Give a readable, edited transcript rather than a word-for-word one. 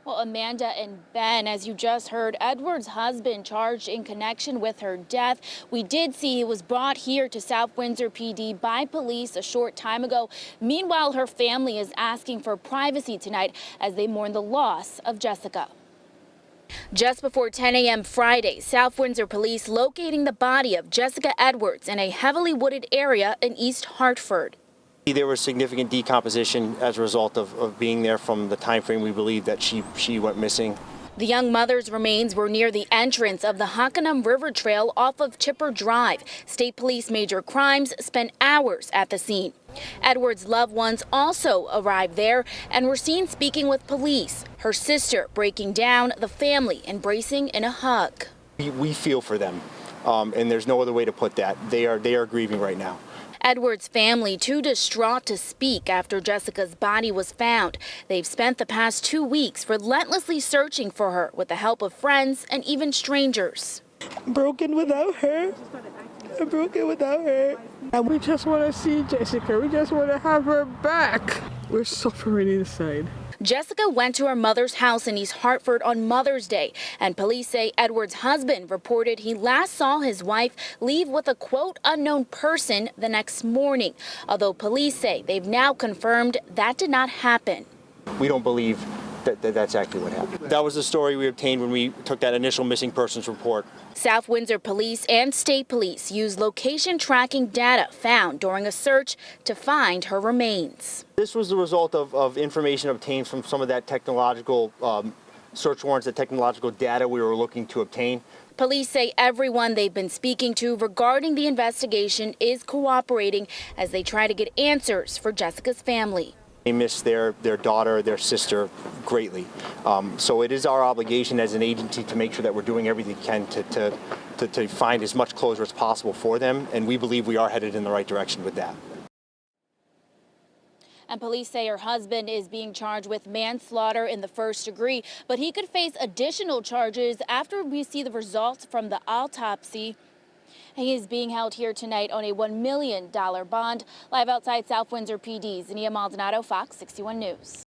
Well, Amanda and Ben, as you just heard, Edward's husband charged in connection with her death. We did see he was brought here to South Windsor PD by police a short time ago. Meanwhile, her family is asking for privacy tonight as they mourn the loss of Jessica. Just before 10 a.m. Friday, South Windsor police locating the body of Jessica Edwards in a heavily wooded area in East Hartford. There was significant decomposition as a result of being there from the time frame we believe that she went missing. The young mother's remains were near the entrance of the Hockanum River Trail off of Chipper Drive. State Police Major Crimes spent hours at the scene. Edwards' loved ones also arrived there and were seen speaking with police. Her sister breaking down, the family embracing in a hug. We feel for them, and there's no other way to put that. They are grieving right now. Edwards' family too distraught to speak after Jessica's body was found. They've spent the past 2 weeks relentlessly searching for her with the help of friends and even strangers. I'm broken without her. I'm broken without her. And we just want to see Jessica. We just want to have her back. We're suffering inside. Jessica went to her mother's house in East Hartford on Mother's Day, and police say Edwards' husband reported he last saw his wife leave with a quote unknown person the next morning, although police say they've now confirmed that did not happen. We don't believe that that's actually what happened. That was the story we obtained when we took that initial missing persons report. South Windsor police and state police used location tracking data found during a search to find her remains. This was the result of information obtained from some of that technological search warrants, the technological data we were looking to obtain. Police say everyone they've been speaking to regarding the investigation is cooperating as they try to get answers for Jessica's family. They miss their daughter, their sister greatly. So it is our obligation as an agency to make sure that we're doing everything we can to find as much closure as possible for them, and we believe we are headed in the right direction with that. And police say her husband is being charged with manslaughter in the first degree, but he could face additional charges after we see the results from the autopsy. He is being held here tonight on a $1 million bond. Live outside South Windsor PD, Zania Maldonado, Fox 61 News.